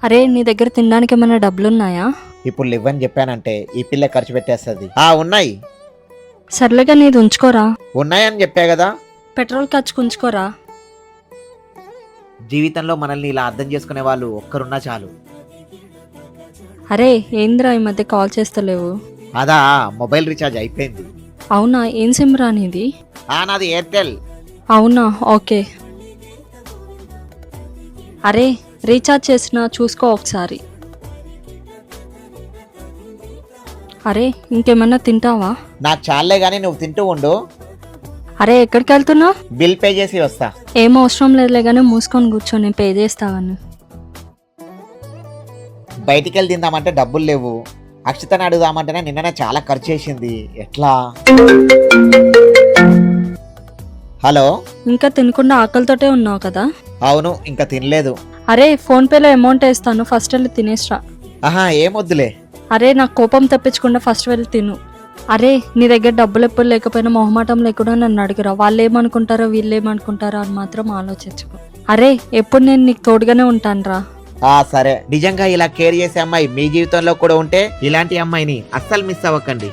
అరే నీ దగ్గర తినడానికి ఏమైనా డబ్బులున్నాయా? ఇప్పుడు ఇవ్వని చెప్పానంటే ఈ పిల్ల ఖర్చు పెట్టేస్తుంది. ఉన్నాయి. సర్లేగా నీది ఉంచుకోరా. ఉన్నాయని చెప్పా కదా. పెట్రోల్ ఖర్చుకు ఉంచుకోరా. జీవితంలో మనల్ని ఇలా అర్థం చేసుకునే వాళ్ళు ఒక్కరున్నా చాలు. అరే ఏందిరా ఈ మధ్య కాల్ చేస్తలేవు? అదా మొబైల్ రీఛార్జ్ అయిపోయింది. అవునా, ఏం సిమ్ రా నీది? నాది ఎయిర్టెల్. అవునా, ఓకే. అరే రీఛార్జ్ చేసినా చూసుకో ఒకసారి. అరే ఇంకేమన్నా తింటావా? నాకు చాలే గానీ నువ్వు తింటూ ఉండు. అరే ఎక్కడికి వెళ్తున్నా? బిల్ పే చేసి వస్తా. ఏం అవసరం లేదులే కానీ మూసుకొని కూర్చొని నేను పే చేస్తావని. బయటికి వెళ్ళి తిందామంటే డబ్బులు లేవు. అక్షతని అడుగుదామంటేనే నిన్ననే చాలా ఖర్చు చేసింది. ఎట్లా? హలో. ఇంకా తినకుండా ఆకలితోటే ఉన్నావు కదా? అవును, ఇంకా తినలేదు. అరే ఫోన్ పేలో అమౌంట్ వేస్తాను, ఫస్ట్ వెళ్ళి తినేసిరా. ఏమొద్దులే. అరే నాకు కోపం తెప్పించకుండా ఫస్ట్ వెళ్ళి తిను. అరే నీ దగ్గర డబ్బులు ఎప్పుడు లేకపోయినా మొహమాటం లేకుండా నన్ను అడిగిరా. వాళ్ళు ఏమనుకుంటారో వీళ్ళు ఏమనుకుంటారో అని మాత్రం ఆలోచించుకో. అరే ఎప్పుడు నేను నీకు తోడుగానే ఉంటాను రా. సరే. నిజంగా ఇలా కేర్ చేసే అమ్మాయి మీ జీవితంలో కూడా ఉంటే ఇలాంటి అమ్మాయిని అస్సలు మిస్ అవ్వకండి.